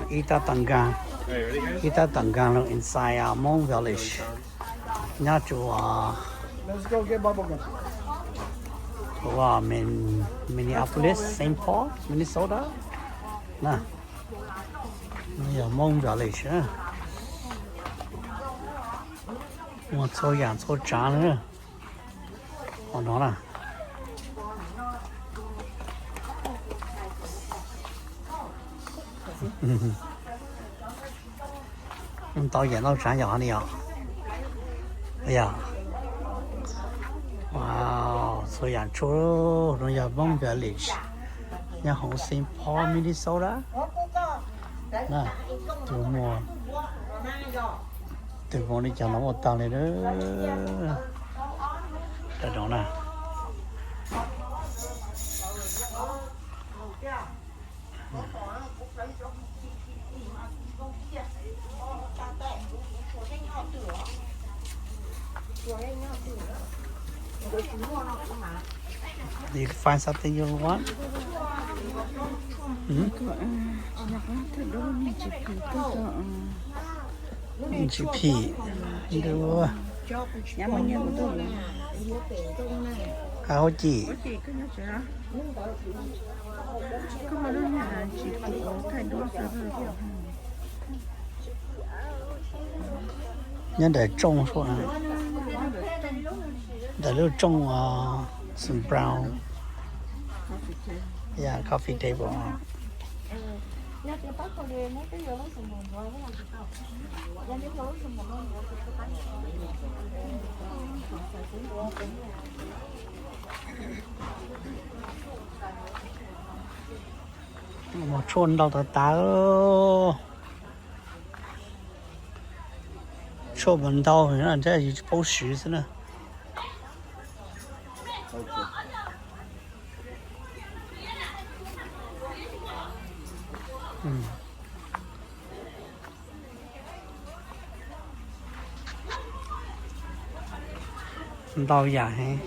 Ita Tangan. Ita Tangan inside Hmong village. Nhá chùa Let's go get bubble gum. của Minneapolis, Saint Paul, Minnesota. Nè, bây giờ Hmong village á. Một số dạng số trà nữa. Còn đó là tao giờ nó sáng nhỏ này à bây giờ wow số dạng chỗ nó giờ Hmong village nhà họ Saint Paul Minnesota nè từ mùa đi chào nó một tàu này nữa cái đó nè Do you find something you want? GP. Đưa. Áo chị. Nhân để trông số này. Để lúc trông some brown. Yeah, coffee table. Một chôn đâu tao tá chôn mình đâu thì nó这是包石子呢。đau dạ hay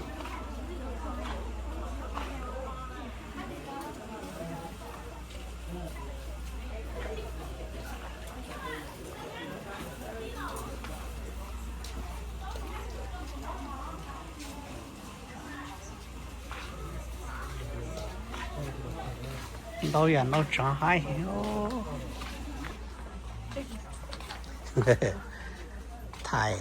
đau dạ nó trả hay Thai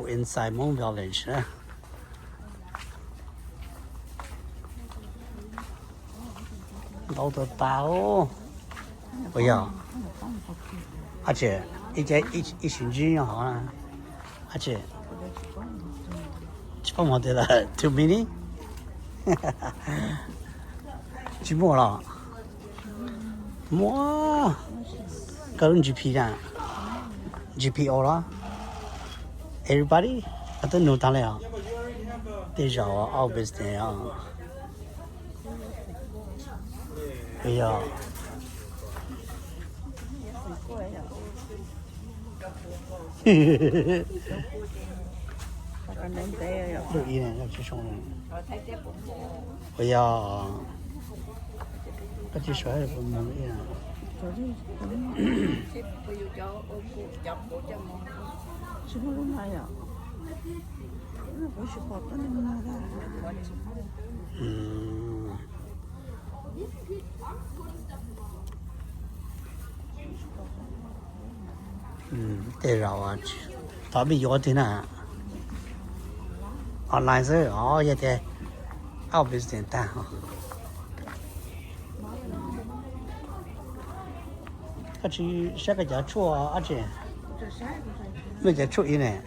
inside Hmong village. Đâu tao tao bây giờ而且一群人好啊而且这么的了 too many 寂寞了哇个人 GP 呢 GPO 了Everybody, I don't know that. These are all business. Yeah. Được ý này, làm sao này? Bây giờ cái chiếc xe này cũng muốn ý này. Thế rồi tao bị gió thế nào online rồi vậy thì ao business ta cái gì sẽ cái giá chua ở trên mấy giá chua ý này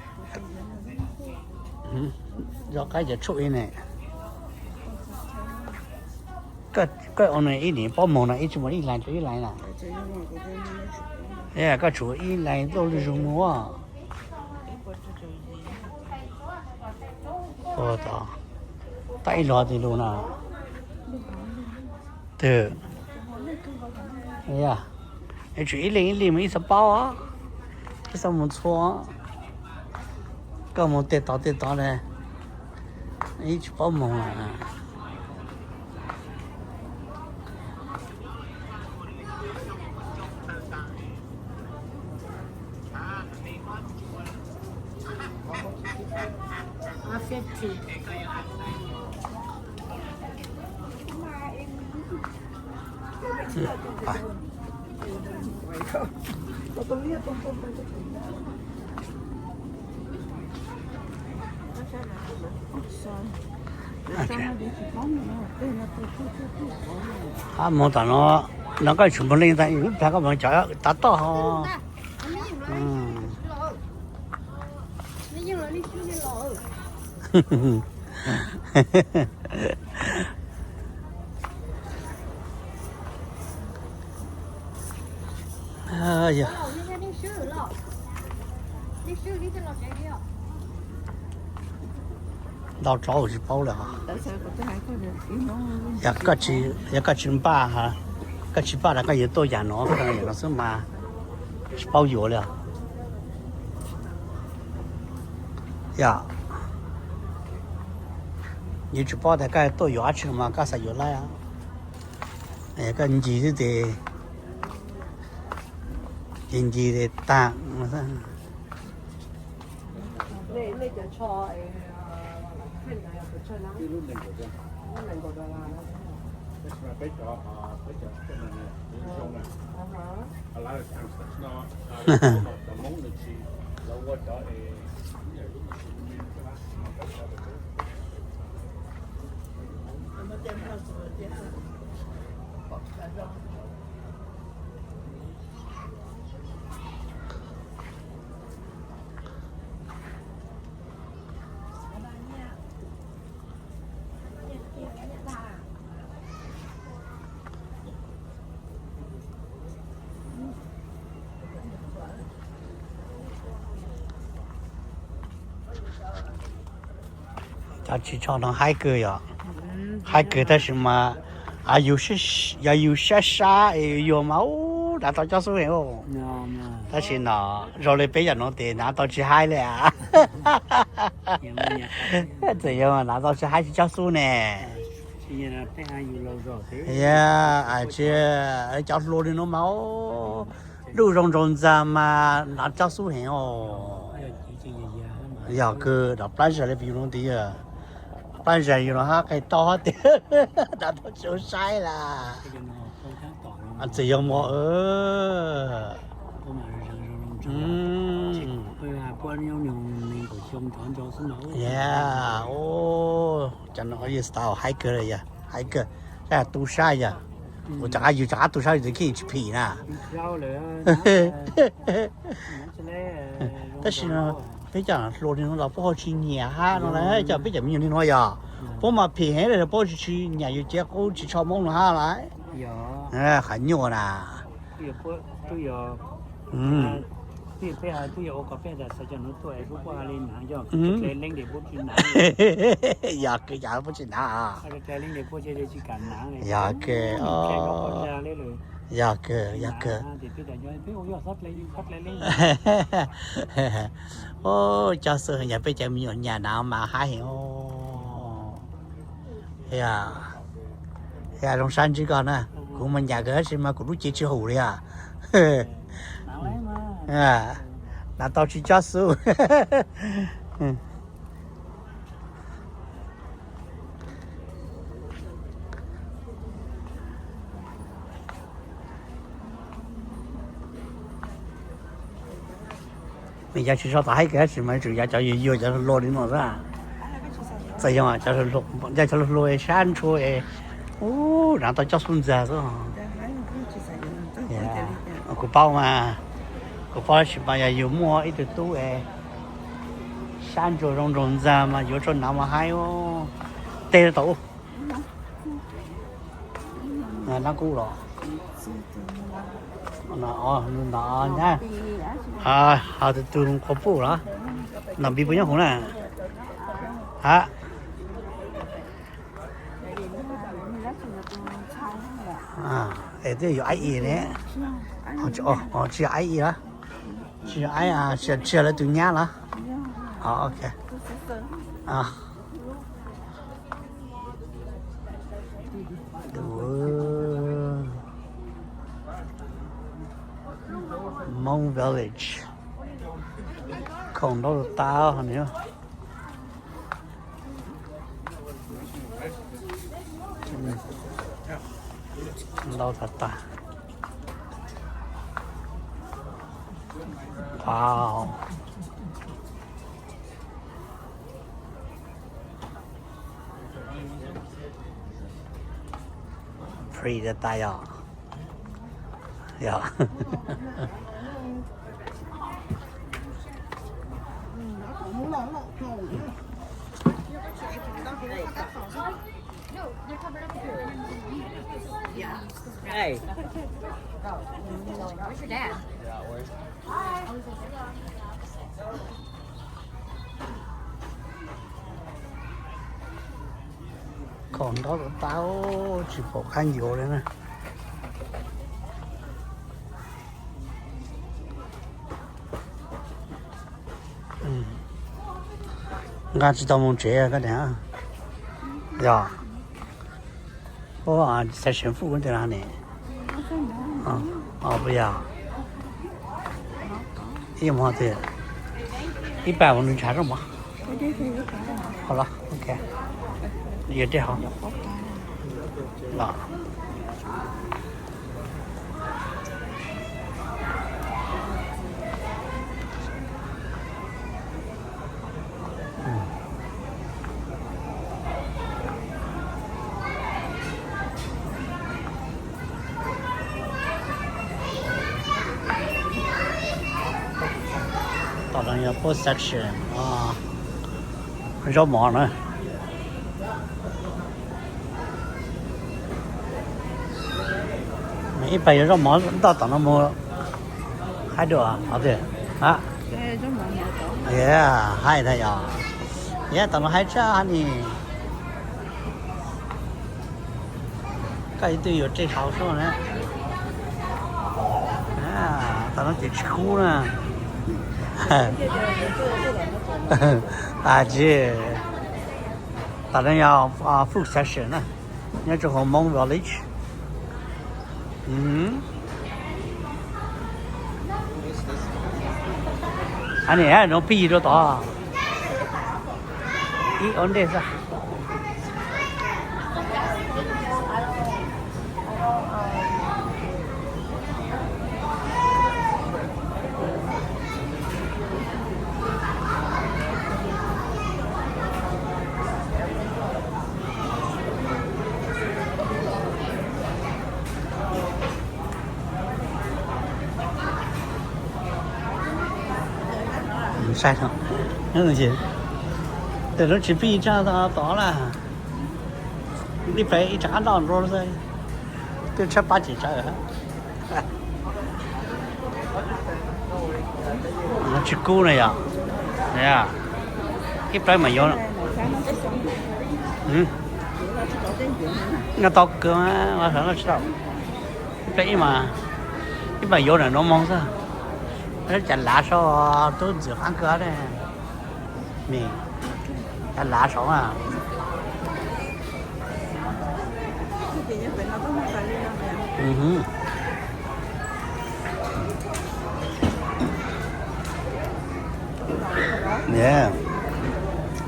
do cái giá chua ý này cái ông này ý này bao mồm này ít chút mà ít lại nè cái chủ ý lại都是什么啊我操带老的路呢对哎呀主一零没什包啊这什么错 có một tết to này ít chỉ bao mồm à một tao nó cái chúng mình lên tại những cái các bạn chở tát to ha dạ到找我去包了哈。呀，个去把哈，个去把那个也多盐咯，可能那是嘛，是包药了。呀，你去包那个多药去嘛，干啥药来啊？哎，个你的，人家的蛋，我说。呢隻菜聽日又出啦，呢兩個㗎啦。俾咗出嚟咧，點送啊？阿拉係三十喏，就冇你知，有我咗要去找那海哥呀，海哥的什么啊？有些沙，有嘛哦，那到叫什么哦？但是呢，绕来北洋弄的，拿到去海了。这样啊，拿到去海去叫什么呢？哎呀，而且叫罗的弄嘛哦，肉茸茸子嘛，那叫什么哦？呀哥，那半夜的比弄的呀。半夜有了哈，可以倒的，那都就晒了。啊，这样么？呀，哦，真的可以到海哥了呀，海哥，哎，都晒呀，我这都晒就可以去皮呢。但是呢。bây giờ lô thì nó là bao chi nhà ha nó này giờ bây giờ mình như nói giờ bố mà phê hết rồi bao chi nhà yêu chết cô chỉ cho mong nó ha lại à khá nhiều nè phê hai tôi yêu cà phê là sao cho nó tuổi cũng qua lên hả cho lên để bố chi nắng giờ cái giờ bố chi nắng cái lên để bố chi để chỉ cần nắng này giờ cái giờ cái ô cho sự nhà bây giờ mình ở nhà nào mà hay ô ya trong山chỉ còn à cũng mình nhà cái gì mà cũng lúc chưa hủ đấy à là tao chỉ cho sự mình giờ chỉ cho thấy cái gì mà chủ yếu cho nhiều cho lô đi nó ra, vậy mà cho lô, cho lô sáng chuối, ô,然后叫孙子是吧？个包嘛，个包是嘛要有mua一点多哎，山竹种子嘛，有时那么还有带得到，那够了。nó nha à họ từ từ có phụ đó nằm bị bao nhiêu nè hả à để tôi có ai gì đấy chỉ ai gì đó chỉ ai à chỉ là từ nhà đó 好 OK。啊。Hmong Village， 看到大好呢。老大大。哇哦！ free 的大药，药。Hey. Where's your dad? Hi. 看到了大哦，去跑看牛了呢。俺知道蒙这个的，呀，我啊在省府问在哪里？不要，一毛的，100我能吃什么？好了 ，OK， 也这好，那。到了要播section啊，绕忙了。一般要绕忙到那么还着啊？好的啊。还的呀，到那还这呢。这一堆有这少数呢。到那得吃苦呢。这当然要full session 了，你之后Hmong Village，你还能比着大，on this。山上，那东西，在这去比站到了，你摆一站到多少岁？得吃8、9站啊！那去够了呀，一摆没有了。那到哥嘛，我上那吃了，一摆嘛，一摆有人都忙噻。这家拉手啊，都只换个的，没，家拉手啊。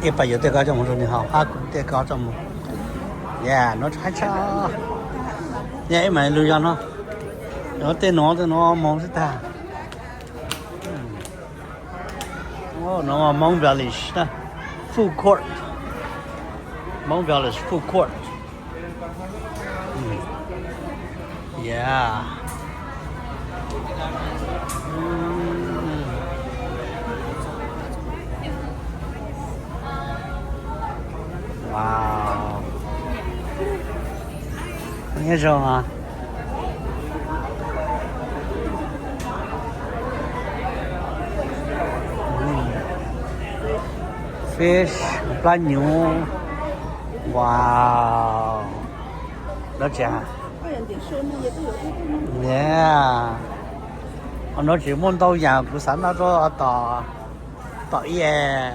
一般有这个怎么说你好，还这个怎么？nó trái cha, mà lưu cho nó tên nó mong rất ta. Nó Hmong Village đó, food court. Hmong Village food court. Yeah. Wow. Nghe rồi hả? Fish, cá nhú. Wow. Đó chả. Yeah. Nó chỉ muốn đâu nhà của sẵn nó cho tỏ. bảo yeah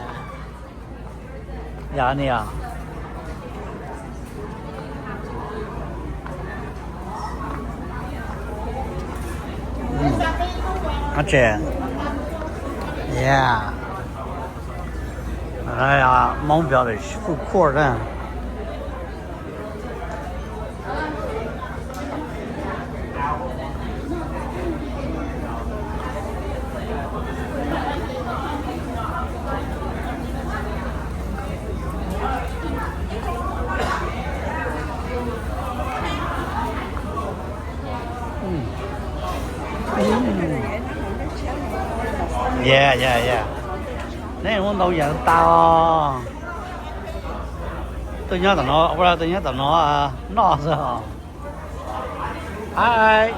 dạ nè nó trẻ yeah哎呀目标的富阔的yeah này muốn đâu giờ tao tôi nhớ tao nó nó sao hi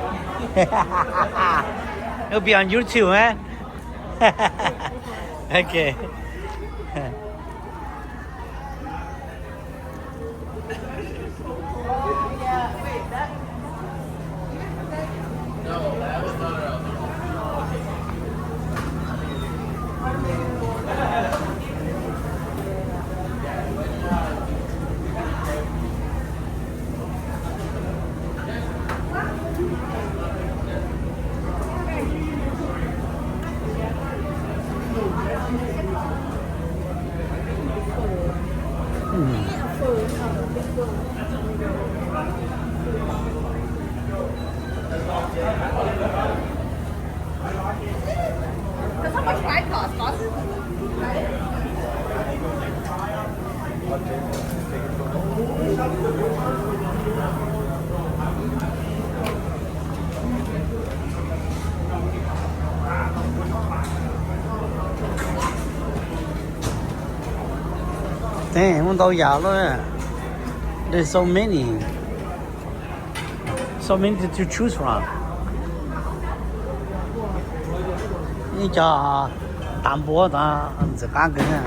you'll be on YouTube man okay How much flight cost? Damn, muốn đâu giờ luôn there's so many to choose from你叫淡薄的这干个呢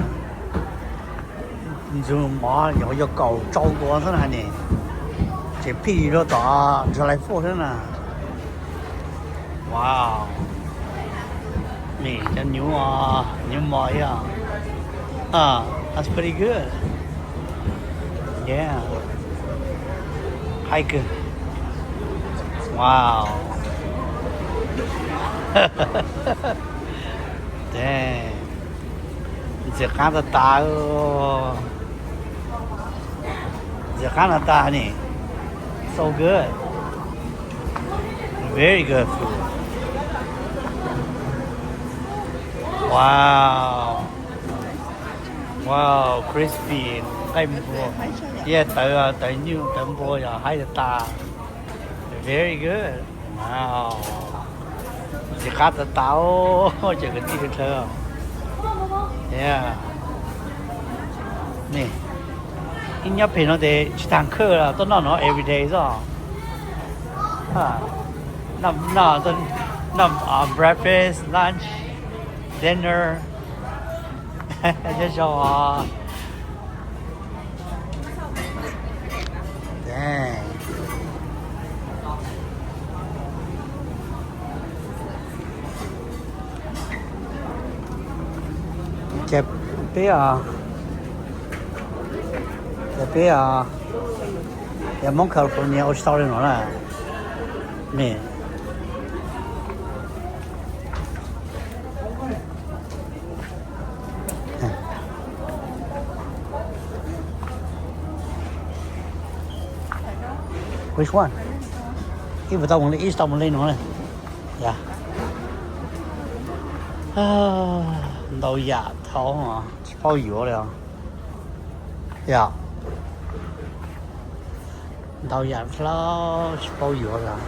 你就妈要搞照顾是哪里这皮了大这来付上了哇你这牛啊牛毛呀啊 that's pretty good yeah hike wow damn这看得大哦这看得大呢 so good very good food wow wow crispy cái bùa yeah tự nhiên tự bùa giờ hay là ta very good wow chỉ khát là tao chỉ cái gì thôi yeah nè in nhà平常得去堂课了都那 every day 是吧啊那breakfast lunch dinner 这叫啊对这边啊这边啊也蒙克后面我去找人了没Which one? Cái vừa tao muốn lấy ít tao muốn lấy nó này. Dạ. Đâu dạ thấu mà, chỉ bao nhiêu rồi. Dạ. Đâu dạ thấu chỉ bao nhiêu rồi.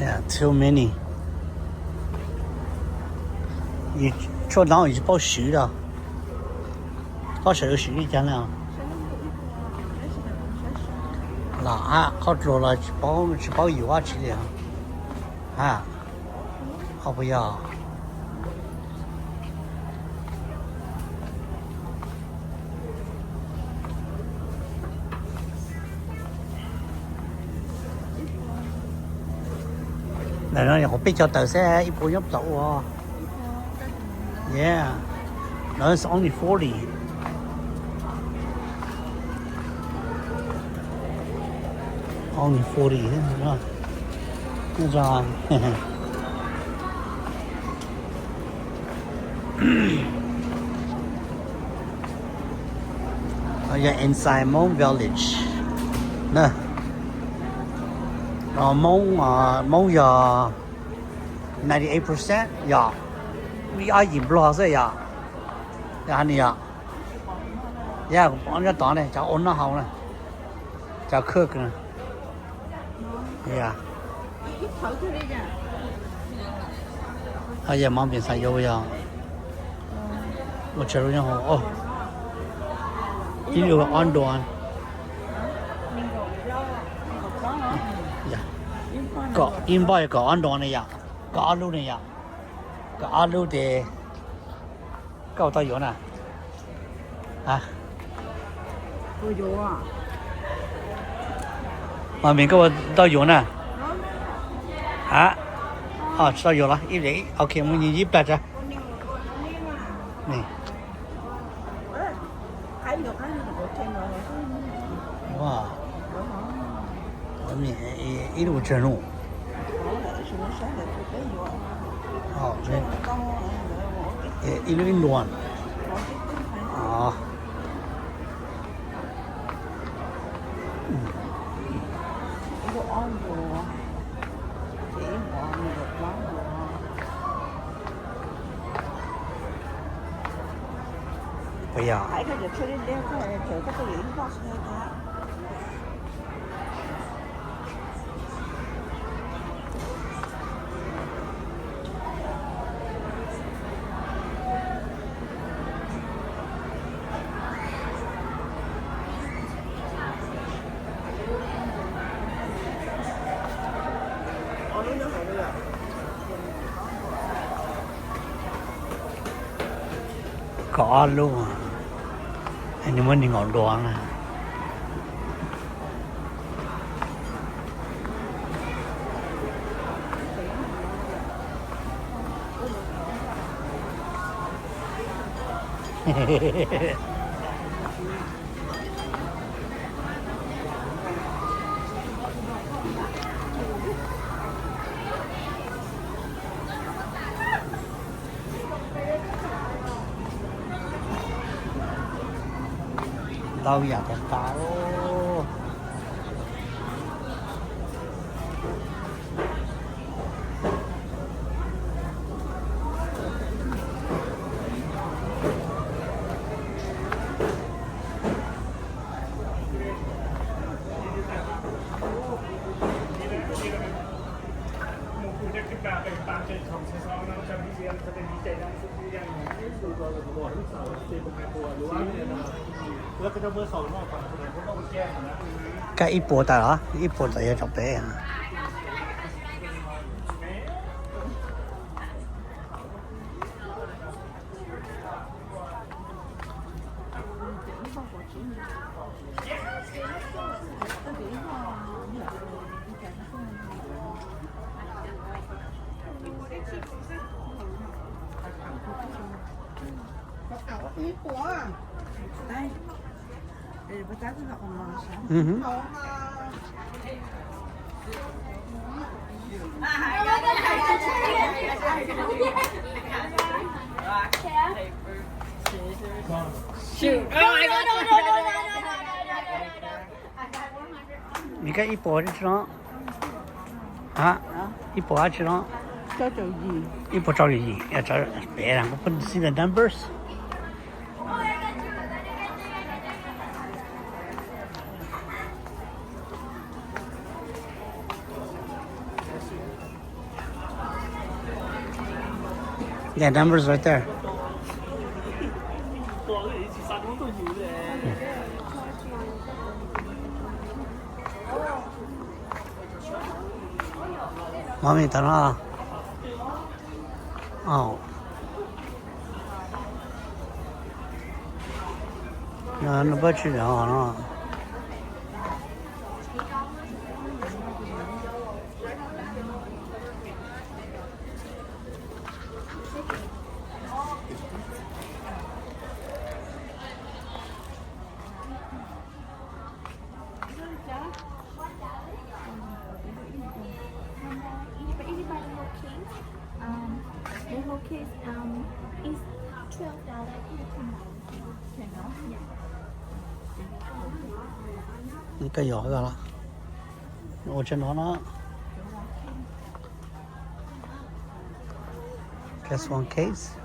Yeah, too many. 你做哪已经报10了，报10有10天了。那啊，好做了去包油啊去的，啊，好不要。này nó có biết cho tờ xe ít bộ nhóc tàu à yeah nó is only 40 only 40 đúng không nó ra ở đây inside Mông Village nè Mông giờ 98% giờ vì ai nhìn lo rồi giờ giờ này giờ giờ bọn nó tỏ này cháu ổn nó hậu này cháu khước này giờ giờ mong biển sai vô giờ một chỗ nhau hồ ini juga on doan ya có invoice có on doan này ya có alu này ya có alu thì có tao yếu nè à tôi vô à mà mình có tao yếu nè à tao yếu了一厘 OK 我们一百着này哇，我们一路正路。哦，这一路乱。啊。不要。có luôn anh muốn đi ngọn đỏ này đâu giờ thật tao cái ít bộ ta đó ít bộ ta cho bé à ít quá đây để bắt cá cái ngọc mà你看一包的吃了啊一包吃了cho chỗ gì一包找gì要找别人我不see the numbers Yeah, numbers right there. Mommy, turn on. Oh. No, no, but you don't know. whole case is $12 Okay, no? Yeah. cái giỏ ra là ô trên nó just one case.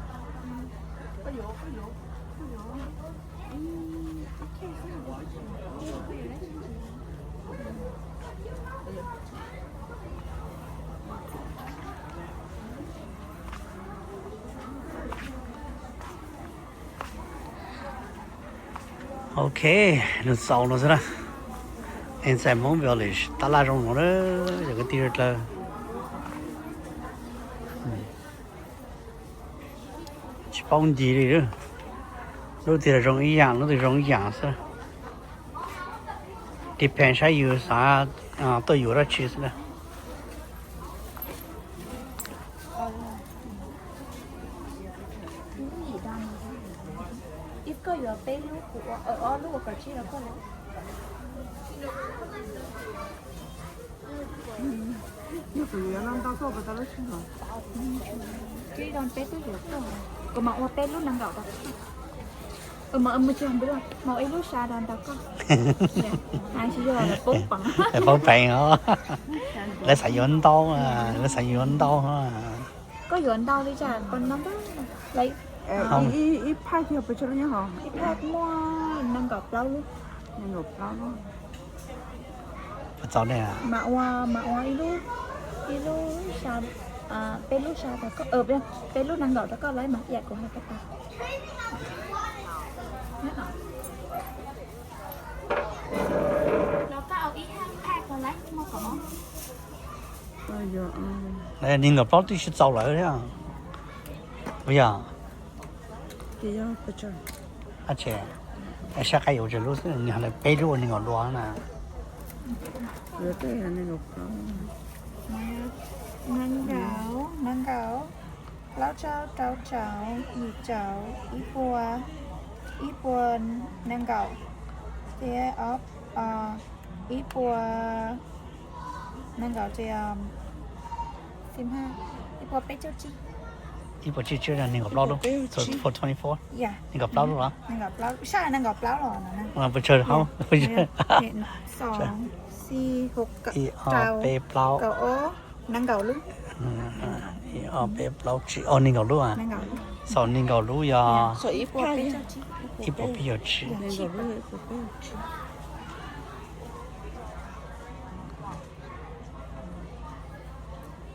Ok, nó sau nó ra. Inside Hmong Village, ta la trong nó đó, giờ cái tiêu là chỉ bông gì đi nữa, lúc thì là trong ý dạng, lúc thì trong ý dạng sao? Depends how you sao, tôiอยู่đó chứ sao? Ít có giờ bé lúc của ở lúc của chị là có Nó chủ yếu là tao có tao lấy rồi. chị đang bé tôi hiểu không? Còn mà bé lúc đang đọc mà chưa không biết rồi mà ấy lúc xa đang đọc có hai chị giờ là bố bằng Là bố bèn hả? Lấy xài dụng đau à, lấy xài dụng đau hả? có dụng đau đi chả còn nó đó lấy 이 파티 옆에 저러냐 하. ít hạt mua đang gặp lâu luôn 내가 없다고. Cháu này à? mà hoa ít lúc xa bé lúc xa đã có bên bé lúc đang gặp đã có lấy mặt dạng của hai cái taเราก็เอาอีห้างแพ็คมาแล้วมาขอ giờ Này, nhìn gặp đó thì sẽ cháu lại đấy à? Bây giờ, cái giờ phải chờ. à trẻ, sẽ cái yếu cho lúc đó, nhà này bé luôn nhìn gặp đó nè. Rồi cái này 내가 없다고. nâng gạo lão cháo trâu cháo mì cháo ít bùa nâng gạo thế ốp ít bùa nâng gạo thì phim ha ít bùa bé châu chi Ít bộ chưa là nhìn gặp đó luôn. So for 24, dạ nhìn gặp đó luôn hả? nâng gạo lão sao nâng gạo lão rồi nè Mà bộ chơi không? Bộ chơi. 2 4 6 Ý trâu ở bếp lau. gạo ố nâng gạo luôn Ý ở bếp lau chỉ ở nhìn gặp luôn à? nâng gạo Sau nhìn gặp luôn ya. 저 이뻐 빼. Ít bộ bây giờ chỉ. 내가 왜 이뻐 빼?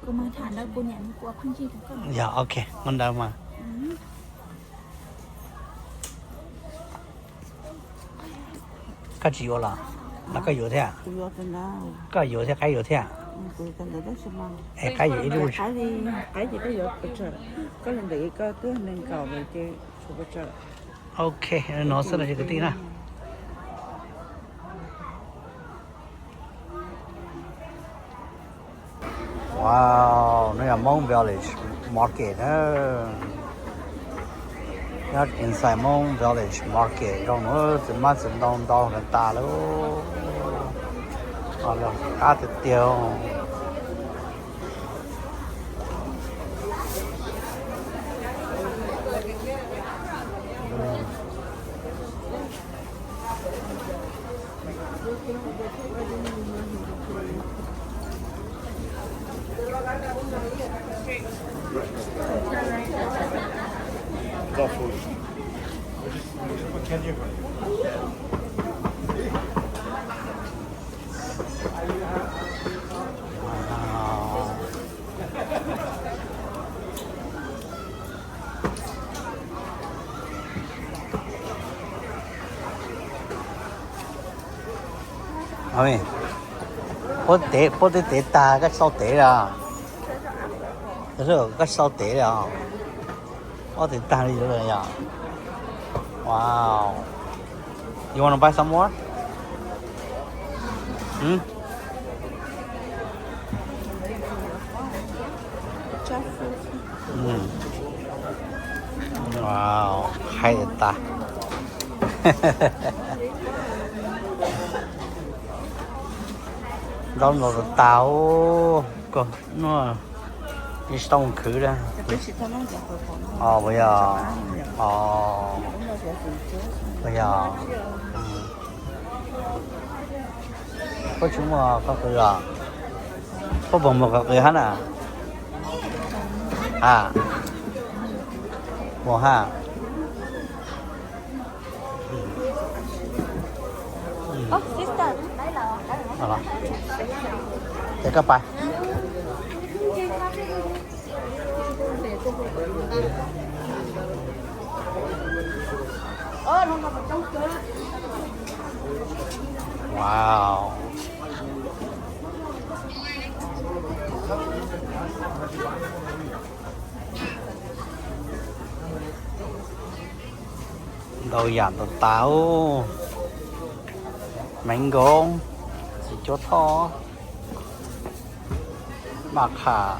cô mang thản đâu cô nhận của không chi được không Dạ ok, ngon đâu mà. Cái gì vậy là cái gì thế à? 그거 된다. Cái gì thế, cái gì thế à? 그거 된다 됐어. Cái gì luôn? cái gì cái giờ phải chờ. Có lần để có cứ nên cầu về cái số phải chờ. Ok, nó sẽ là cái tí nào. Wow, nó là Hmong Village Market đó. Nó inside Hmong Village Market, trong nó chỉ mang sự đông đông là ta luôn. Hoặc là cá thịt tiêu. Ôi, bố tế ta cái sau tế à? Rồi cái sau tế à? Bố tế ta đi rồi à? Wow. You want to buy some more? Hmm? Wow, hay ta. Đó là táo còn nó 你是动去的。这是他们家会放的。哦，不要。哦，不要。có chúng mà có cái à có bông một cái hả nè à một ha sister, đấy là đó để các bạn wow đồ giảm đồ táo mango chốt tho bạc hà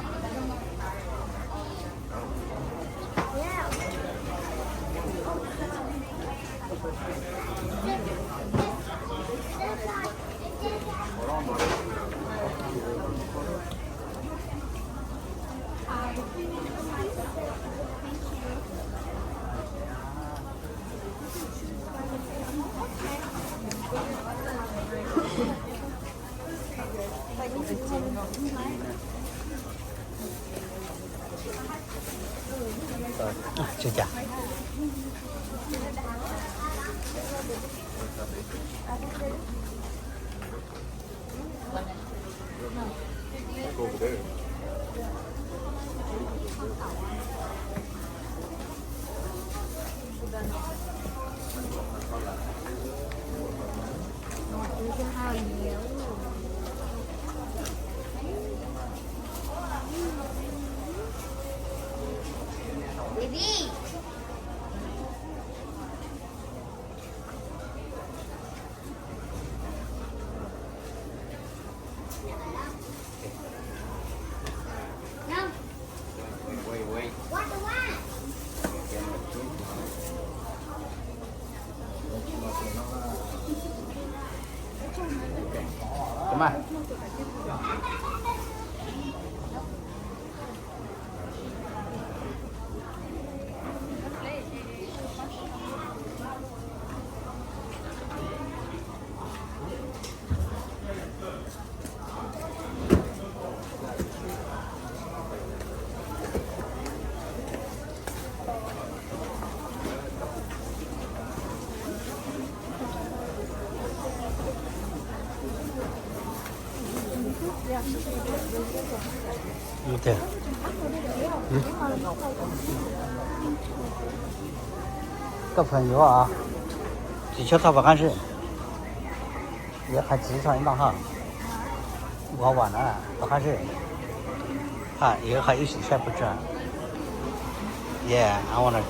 chưa chả Come on. Okay. Có phần yếu à? Chỉ cho tao vào can sự.也还只穿一道哈。我晚了，vào can sự. À,也还一起晒不着。Yeah, I wanna.